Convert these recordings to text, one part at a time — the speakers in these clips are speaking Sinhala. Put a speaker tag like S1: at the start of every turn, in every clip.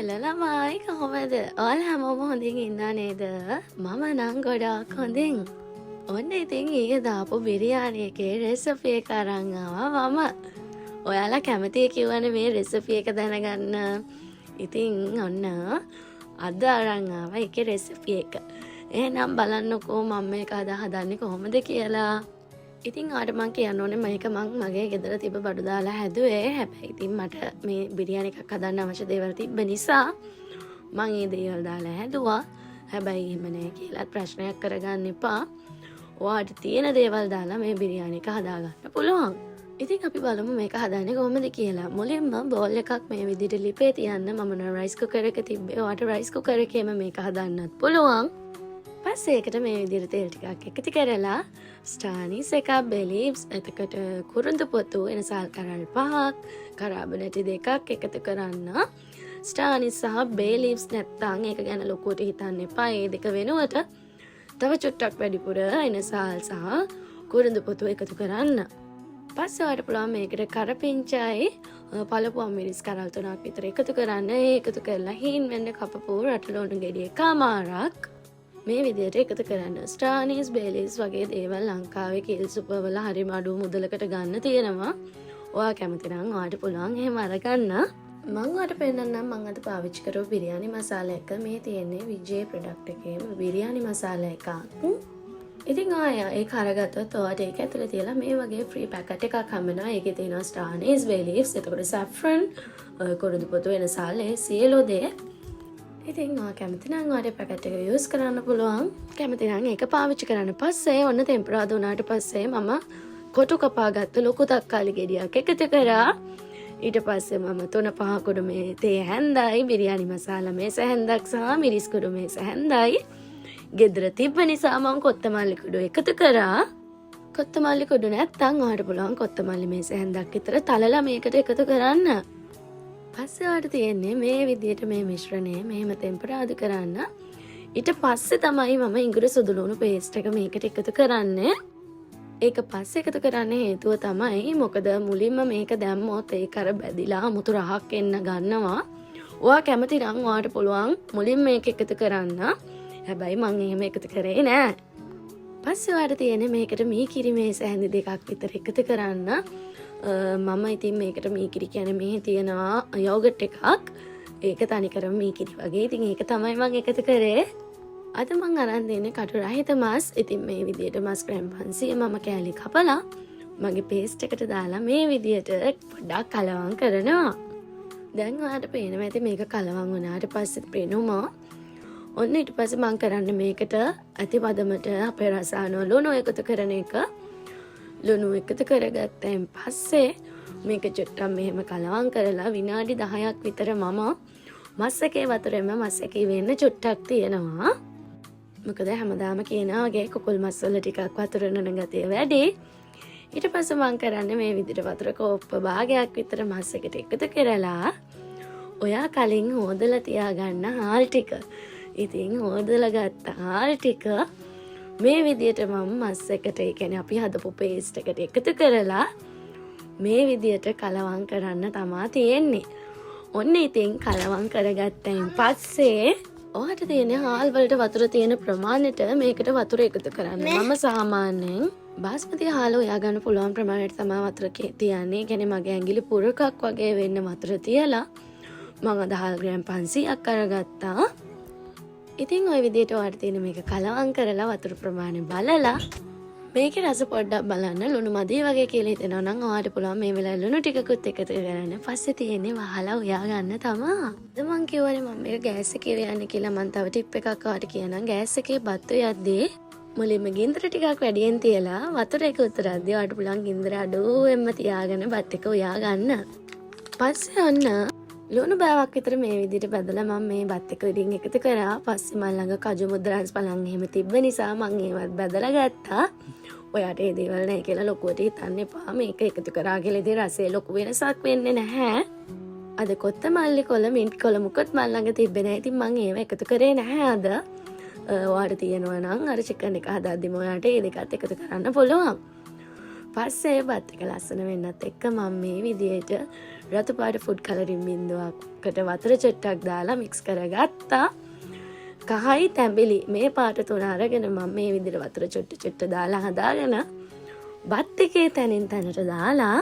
S1: හෙළ ළමයි කොහොමද? ඔයාලා හැමෝම හොඳින් ඉන්නා නේද? මම නම් ගොඩාක් හොඳින්. ඔන්න ඉතින් ඊයේ දාපු බිරියානි එකේ රෙසිපි එක අරන් ආවා මම. ඔයාලා කැමතියි කියවනේ මේ රෙසිපි එක දැනගන්න. ඉතින් ඔන්න අද අරන් ආවා ඒකේ රෙසිපි එක. එහෙනම් බලන්නකෝ මම මේක අද හදන්නේ කොහොමද කියලා. ඉතින් ආට මං කියන්න ඕනේ මේක මං මගේ ගෙදර තිබ්බ බඩු දාලා හැදුවේ. හැබැයි ඉතින් මට මේ බිරියානි එකක් හදන්න අවශ්‍ය දේවල් තිබ්බ නිසා මං ඒ දේවල් දාලා හැදුවා. හැබැයි එහෙම නෑ කියලා ප්‍රශ්නයක් කරගන්න එපා. ඔයාට තියෙන දේවල් දාලා මේ බිරියානි එක හදාගන්න පුළුවන්. ඉතින් අපි බලමු මේක හදන්නේ කොහොමද කියලා. මුලින්ම බෝල් එකක් මේ විදිහට ලිපේ තියන්න. මම නම් රයිස් කුකර් එක තිබ්බේ. ඔයාට රයිස් කුකර් එකේම මේක හදන්නත් පුළුවන්. පස්සේ ඒකට මේ විදිහට තෙල් ටිකක් එකතු කරලා ස්ටානිස් එකක්, බේ ලීව්ස්, එතකොට කුරුඳු පොතු එන සල් කරල් 5ක්, කරාබ නැටි 2ක් එකතු කරන්න. ස්ටානිස් සහ බේ ලීව්ස් නැත්තම් ඒක ගැන ලොකුවට හිතන්න එපා. ඒ දෙක වෙනුවට තව චුට්ටක් වැඩිපුර එන සල් සහ කුරුඳු පොතු එකතු කරන්න. පස්සේ ඔයාලට පුළුවන් මේකට කරපිංචායි පළපුවම් මිරිස් කරල් 3ක් විතර එකතු කරන්න. ඒ එකතු කරලා හීන් වෙන්න කපපු රටලොණු ගෙඩි එකමාරක් මේ විදිහට එකතු කරන්න. ස්ටානිස්, බේලිස් වගේ දේවල් ලංකාවේ කිල් සුපර් වල හරිම අඩු මුදලකට ගන්න තියෙනවා. ඔයා කැමති නම් ඔයාට පුළුවන් එහෙම අරගන්න. මම ඔයාලට පෙන්නන්නම් මම අද පාවිච්චි කරපු බිරියානි මසාලා එක. මේ තියෙන්නේ විජේ ප්‍රොඩක්ට් එකේම බිරියානි මසාලා එකක්. ඉතින් ආයෙ ඒක අරගත්තොත් ඔයාට ඒක ඇතුලේ තියලා මේ වගේ ෆ්‍රී පැකට් එකක් හම්බෙනවා. ඒකේ තියෙනවා ස්ටානිස්, බේලිස්, එතකොට සැෆ්‍රන්, කුරුඳු පොතු වෙන සාලේ සියලු දේ. ඉතින් ඔයා කැමති නම් ඔයාට පැකට් එක යූස් කරන්න පුළුවන්. කැමති නම් ඒක පාවිච්චි කරන්න. පස්සේ ඔන්න ටෙම්පරාදු වුණාට පස්සේ මම කොටු කපාගත්ත ලොකු තක්කාලි ගෙඩියක් එකතු කරා. ඊට පස්සේ මම 3-5 කුඩු මේ තේ හැන්දයි, බිරියානි මසාලා මේස හැන්දක් සහ මිරිස් කුඩු මේස හැන්දයි ගෙදර තිබ්බ නිසා මම කොත්තමල්ලි කුඩු එකතු කරා. කොත්තමල්ලි කුඩු නැත්තම් ඔයාට පුළුවන් කොත්තමල්ලි මේස හැන්දක් විතර තලලා මේකට එකතු කරන්න. පස්සේ ඔයාට තියෙන්නේ මේ විදිහට මේ මිශ්‍රණය මෙහෙම ටෙම්පරාදු කරන්න. ඊට පස්සේ තමයි මම ඉඟුරු සුදු ලුණු පේස්ට් එක මේකට එකතු කරන්නේ. ඒක පස්සේ එකතු කරන්න හේතුව තමයි මොකද මුලින්ම මේක දැම්මොත් ඒක අර බැදිලා අමුතු රහක් එන්න ගන්නවා. ඔයා කැමති නම් ඔයාට පුළුවන් මුලින් මේක එකතු කරන්න. හැබැයි මම එහෙම එකතු කරේ නෑ. පස්සේ ඔයාට තියෙන්නේ මේකට මී කිරි මේස හැඳි දෙකක් විතර එකතු කරන්න. මම ඉතින් මේකට මීකිරි කියන්නේ මේ තියෙනවා යෝගට් එකක්. ඒක තනිකරම මීකිරි වගේ. ඉතින් ඒක තමයි මම එකතු කරේ. අද මම අරන් දෙන්නේ කටු රහිත මස්. ඉතින් මේ විදිහට මස් ග්‍රෑම් 500 මම කෑලි කපලා මගේ පේස්ට් එකට දාලා මේ විදිහට පොඩ්ඩක් කලවම් කරනවා. දැන් ඔයාලට පේනවා ඇති මේක කලවම් වුණාට පස්සේ පේනවා. ඔන්න ඊට පස්සේ මම කරන්නේ මේකට අතිපදමට අපේ රසායන ලුණු එකතු කරන එක. ලුණු එකතු කරගත්තයින් පස්සේ මේක චුට්ටක් මෙහෙම කලවම් කරලා විනාඩි 10ක් විතර මම මස් එකේ වතුරෙම මස් එකේ වෙන්න චුට්ටක් තියෙනවා. මොකද හැමදාම කියනවා වගේ කුකුල් මස් වල ටිකක් වතුර නන ගතිය වැඩි. ඊට පස්සේ මම කරන්නේ මේ විදිහට වතුර කෝප්ප භාගයක් විතර මස් එකට එකතු කරලා ඔයා කලින් හොදලා තියාගන්න හාල් ටික. ඉතින් හොදලා ගත්ත හාල් ටික මේ විදිහට මම මස් එකට ඒ කියන්නේ අපි හදපු පේස්ට් එකට එකතු කරලා මේ විදිහට කලවම් කරන්න තමයි තියෙන්නේ. ඔන්න ඉතින් කලවම් කරගත්තයින් පස්සේ ඔයාට තියෙන හාල් වලට වතුර තියෙන ප්‍රමාණයට මේකට වතුර එකතු කරන්න. මම සාමාන්‍යයෙන් බාස්මති හාල ඔයා ගන්න පුළුවන් ප්‍රමාණයට තමයි වතුර තියන්නේ. කියන්නේ මගේ ඇඟිලි පුරකක් වගේ වෙන්න වතුර තියලා මම අද හාල් ග්‍රෑම් 500ක් අරගත්තා. ඉතින් ওই විදිහට ඔයාට තියෙන මේක කලවම් කරලා වතුර ප්‍රමාණය බලලා මේකේ රස පොඩ්ඩක් බලන්න ලුණු මදි වගේ කියලා හිතෙනවා නම් ඔයාට පුළුවන් මේ වෙලාවේ ලුණු ටිකකුත් එකතු කරන්න. පස්සේ තියෙන්නේ වහලා උයා ගන්න තමයි. අද මං කියවනේ මම මේක ගෑස් එකේ යන්නේ කියලා මං තව ටිප් එකක් ඔයාට කියනනම් ගෑස් එකේ බත්තු යද්දී මුලින්ම ගින්දර ටිකක් වැඩියෙන් තියලා වතුර එක උතරද්දී ඔයාට පුළුවන් ගින්දර අඩුවෙන්ම තියාගෙන බත් එක උයා ගන්න. පස්සේ ඔන්න ලුණු බෑවක් විතර මේ විදිහට බදලා මම මේ බත් එක උඩින් එකතු කරා. පස්සේ මම ළඟ කජු මුද්‍රාස් පලන් එහෙම තිබ්බ නිසා මම ඒවත් බදලා ගත්තා. ඔයාට ඒ දේවල් නැහැ කියලා ලොකුවට හිතන්න එපා. මේක එකතු කරා කියලා ඉතින් රසයේ ලොකු වෙනසක් වෙන්නේ නැහැ. අද කොත්තමල්ලි කොළ, මින්ට් කොළ මුකුත් මම ළඟ තිබ්බේ නැහැ. ඉතින් මම ඒව එකතු කරේ නැහැ අද. ඔයාට තියෙනවා නම් අර චිකන් එක හදාද්දිම ඔයාට ඒ දෙකත් එකතු කරන්න පුළුවන්. පස්සේ බත් එක ලස්සන වෙන්නත් එක්ක මම මේ විදිහට රතු පාට ෆුඩ් කලරින් බින්දුවකට වතුර චුට්ටක් දාලා මික්ස් කරගත්තා. කහයි තැඹිලි මේ පාට තුන අරගෙන මම මේ විදිහට වතුර චුට්ට දාලා හදාගෙන බත් එකේ තැනින් තැනට දාලා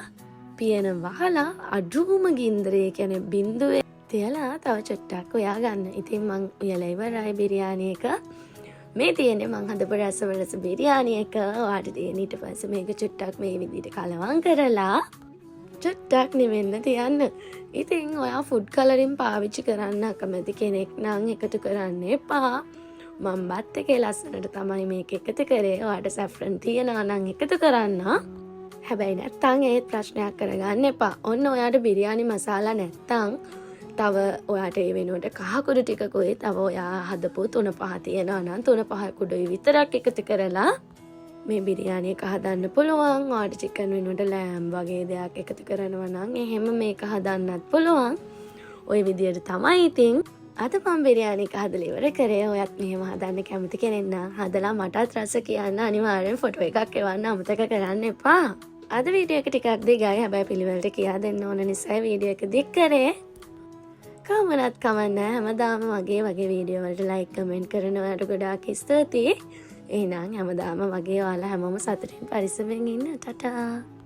S1: පියන වහලා අඩුම ගින්දරේ කියන්නේ බින්දුවේ තියලා තව චුට්ටක් උයා ගන්න. ඉතින් මං උයලා ඉවරයි බිරියානි එක. මේ තියෙන්නේ මං හදපු රසවත බිරියානි එක. ඔයාට තියෙන ඊට පස්සේ මේක චුට්ටක් මේ විදිහට කලවම් කරලා චුට්ටක් නිවෙන්න තියන්න. ඉතින් ඔයා ෆුඩ් කලරින් පාවිච්චි කරන්න අකමැති කෙනෙක් නම් එකතු කරන්න එපා. මම බත් එකේ ලස්සනට තමයි මේක එකතු කරේ. ඔයාට සැෆ්‍රන් තියනවා නම් එකතු කරන්න. හැබැයි නැත්තම් ඒත් ප්‍රශ්නයක් කරගන්න එපා. ඔන්න ඔයාට බිරියානි මසාලා නැත්තම් තව ඔයාට ඒ වෙනුවට කහ කුඩු ටිකකුයි තව ඔයා හදපු 3-5 තියෙනවා නම් 3-5 කුඩුයි විතරක් එකතු කරලා මේ බිරියානි එක හදන්න පුළුවන්. ඔයාට චිකන් වෙනුවට ලෑම් වගේ දෙයක් එකතු කරනවා නම් එහෙම මේක හදන්නත් පුළුවන්. ওই විදියට තමයි ඉතින් අද මම බිරියානි එක හදලා ඉවර කරේ. ඔයත් මෙහෙම හදන්න කැමති කෙනෙක් නම් හදලා මටත් රස කියන්න අනිවාර්යෙන් ෆොටෝ එකක් එවන්න අමතක කරන්න එපා. අද වීඩියෝ එක ටිකක් දිගයි. හැබැයි පිළිවෙලට කියා දෙන්න ඕන නිසා වීඩියෝ එක දික් කරේ. කවමනත් කමන්න හැමදාම වගේ වීඩියෝ වලට ලයික් කමෙන්ට් කරනවට ගොඩාක් ස්තුතියි. එහෙනම් හැමදාම වගේ ඔයාලා හැමෝම සතුටින් පරිස්සමෙන් ඉන්න. ටටා.